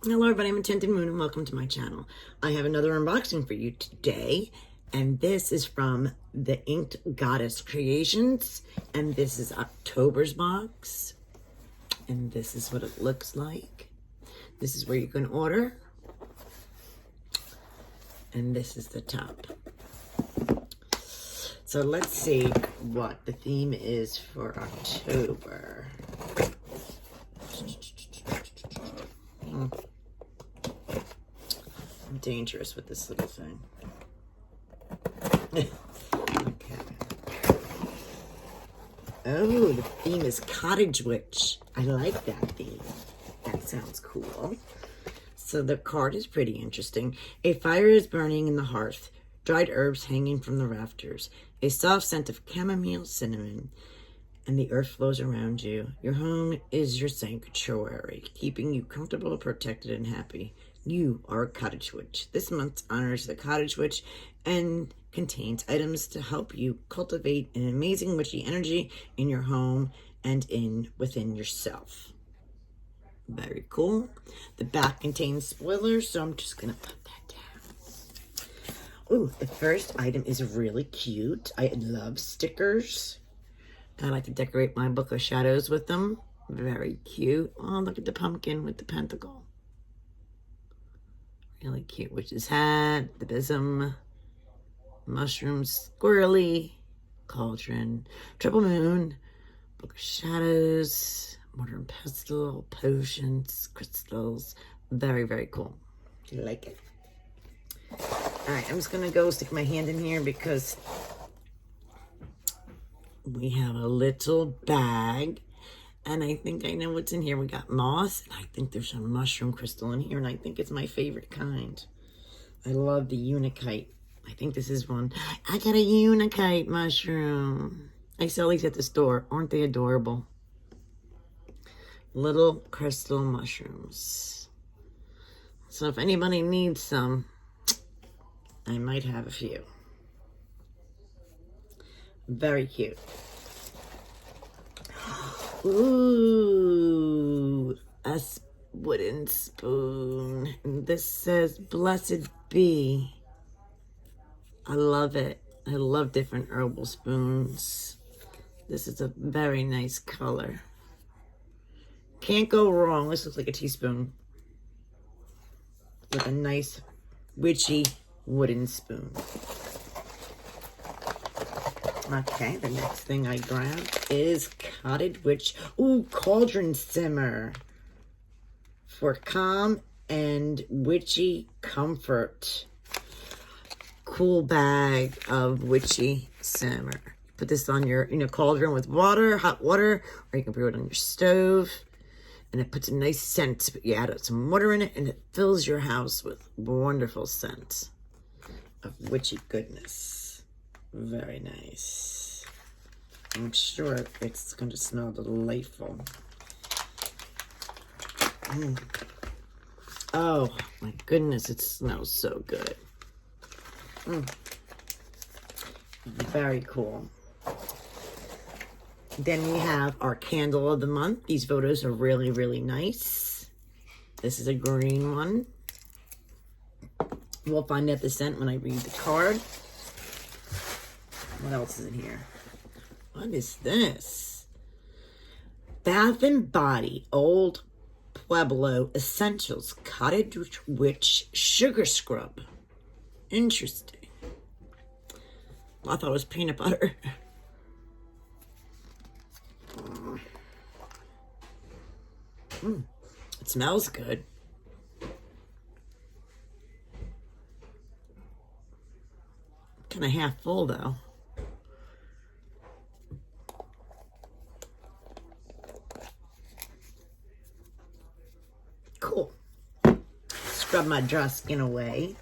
Hello everybody, I'm Enchanted Moon and welcome to my channel. I have another unboxing for you today, and this is from the InkedGoddessCreations, and this is October's box, and this is what it looks like. This is where you can order, and this is the top. So let's see what the theme is for October. I'm dangerous with this little thing. Okay. Oh, the theme is Cottage Witch. I like that theme. That sounds cool. So the card is pretty interesting. A fire is burning in the hearth. Dried herbs hanging from the rafters. A soft scent of chamomile, cinnamon, and the earth flows around you. Your home is your sanctuary, keeping you comfortable, protected, and happy. You are a Cottage Witch. This month honors the Cottage Witch and contains items to help you cultivate an amazing witchy energy in your home and within yourself. Very cool. The back contains spoilers, so I'm just going to put that down. Ooh, the first item is really cute. I love stickers. I like to decorate my book of shadows with them. Very cute. Oh, look at the pumpkin with the pentacle. Really cute witch's hat, the bism, mushrooms, squirrely, cauldron, triple moon, book of shadows, mortar and pestle, potions, crystals. Very, very cool. I like it. All right, I'm just going to go stick my hand in here because we have a little bag, and I think I know what's in here. We got moss, and I think there's a mushroom crystal in here, and I think it's my favorite kind. I love the unikite. I think this is one. I got a unikite mushroom. I sell these at the store. Aren't they adorable? Little crystal mushrooms. So if anybody needs some, I might have a few. Very cute. Ooh, a wooden spoon. And this says, "Blessed be." I love it. I love different herbal spoons. This is a very nice color. Can't go wrong. This looks like a teaspoon with a nice witchy wooden spoon. Okay, the next thing I grabbed is Cottage Witch. Ooh, cauldron simmer for calm and witchy comfort. Cool bag of witchy simmer. Put this on your cauldron with water, hot water, or you can brew it on your stove. And it puts a nice scent. You add some water in it, and it fills your house with wonderful scent of witchy goodness. Very nice. I'm sure it's going to smell delightful. Oh, my goodness, it smells so good. Very cool. Then we have our candle of the month. These photos are really, really nice. This is a green one. We'll find out the scent when I read the card. What else is in here? What is this? Bath and Body Old Pueblo Essentials Cottage Witch Sugar Scrub. Interesting. Well, I thought it was peanut butter. It smells good. Kind of half full though. Cool. Scrub my dry skin away.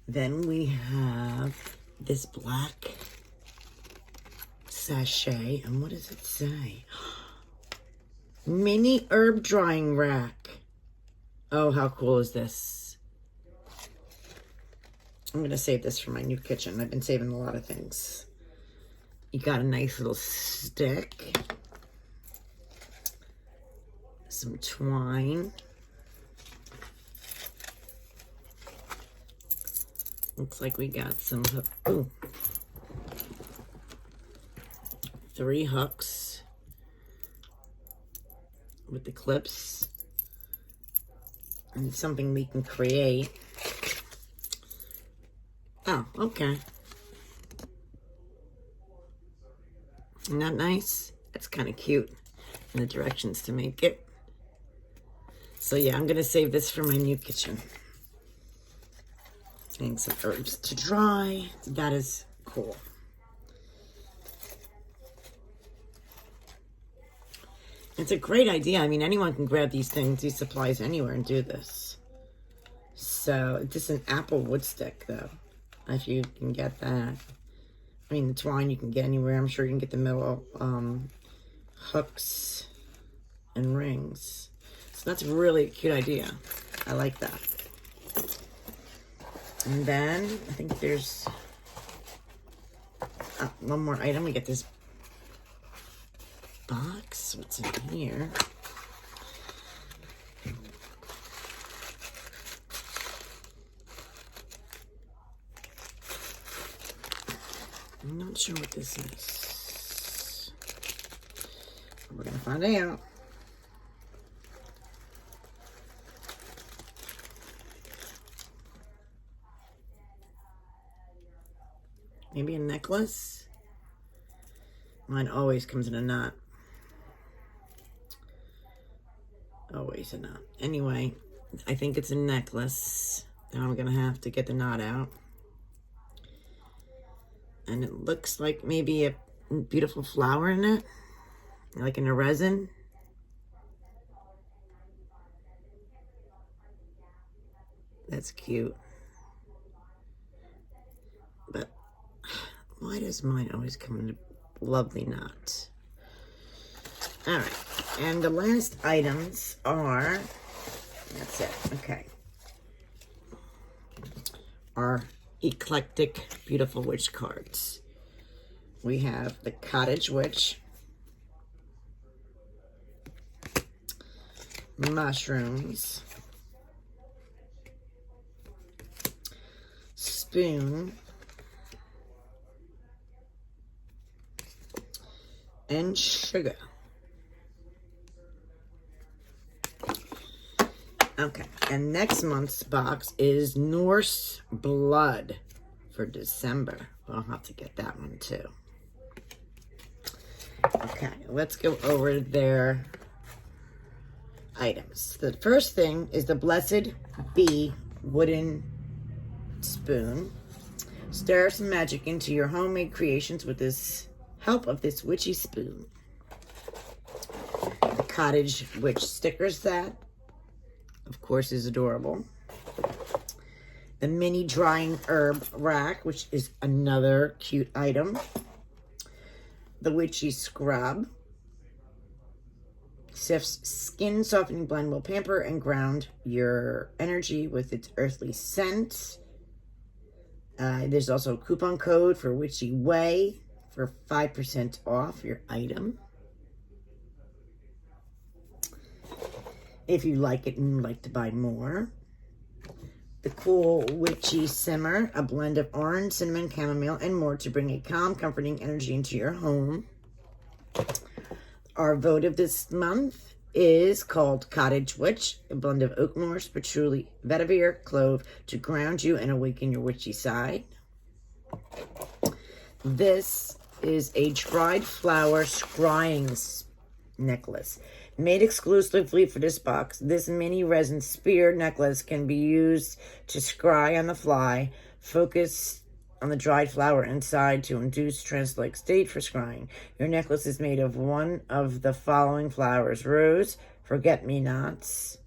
Then we have this black sachet. And what does it say? Mini herb drying rack. Oh, how cool is this? I'm going to save this for my new kitchen. I've been saving a lot of things. You got a nice little stick. Some twine. Looks like we got some, ooh, 3 hooks with the clips. And something we can create. Oh, okay. Isn't that nice? That's kind of cute. And the directions to make it. So yeah, I'm going to save this for my new kitchen. Getting some herbs to dry. That is cool. It's a great idea. I mean, anyone can grab these things, these supplies anywhere and do this. So, it's just an apple wood stick, though, if you can get that. I mean, the twine you can get anywhere. I'm sure you can get the metal hooks and rings. So, that's really a cute idea. I like that. And then, I think there's one more item. We get this box. What's in here? I'm not sure what this is. We're gonna find out. Maybe a necklace? Mine always comes in a knot. Always a knot. Anyway, I think it's a necklace. Now I'm gonna have to get the knot out. And it looks like maybe a beautiful flower in it. Like in a resin. That's cute. But why does mine always come in a lovely knot? Alright, and the last items are, that's it, okay, our eclectic beautiful witch cards. We have the Cottage Witch, mushrooms, spoon, and sugar. Okay, and next month's box is Norse blood for December. We'll have to get that one too. Okay, let's go over their items. The first thing is the Blessed Bee wooden spoon. Stir some magic into your homemade creations with this help of this witchy spoon. The Cottage Witch sticker set, of course, is adorable. The mini drying herb rack, which is another cute item. The witchy scrub. Sif's skin softening blend will pamper and ground your energy with its earthly scent. There's also a coupon code for Witchy Way for 5% off your item. If you like it and would like to buy more. The Cool Witchy Simmer, a blend of orange, cinnamon, chamomile, and more to bring a calm, comforting energy into your home. Our votive this month is called Cottage Witch, a blend of oak Norse, patchouli, vetiver, clove to ground you and awaken your witchy side. This is a dried flower scrying necklace. Made exclusively for this box, this mini resin spear necklace can be used to scry on the fly. Focus on the dried flower inside to induce trance-like state for scrying. Your necklace is made of one of the following flowers: rose, forget-me-nots.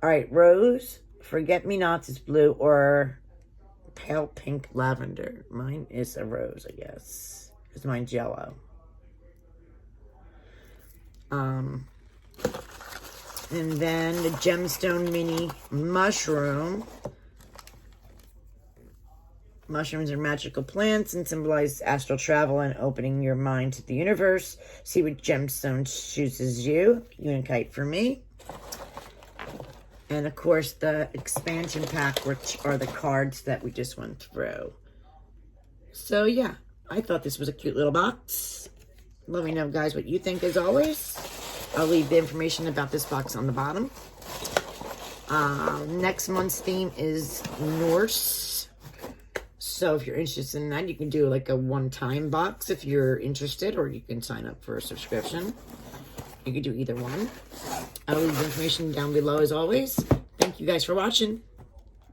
All right, rose, forget-me-nots is blue, or pale pink lavender. Mine is a rose, I guess, because mine's yellow. And then the Gemstone mini mushroom. Mushrooms are magical plants and symbolize astral travel and opening your mind to the universe. See what gemstone chooses you. Unikite for me. And of course the expansion pack, which are the cards that we just went through. So yeah, I thought this was a cute little box. Let me know, guys, what you think as always. I'll leave the information about this box on the bottom. Next month's theme is Norse. So if you're interested in that, you can do like a one-time box if you're interested, or you can sign up for a subscription. You can do either one. I'll leave the information down below as always. Thank you guys for watching.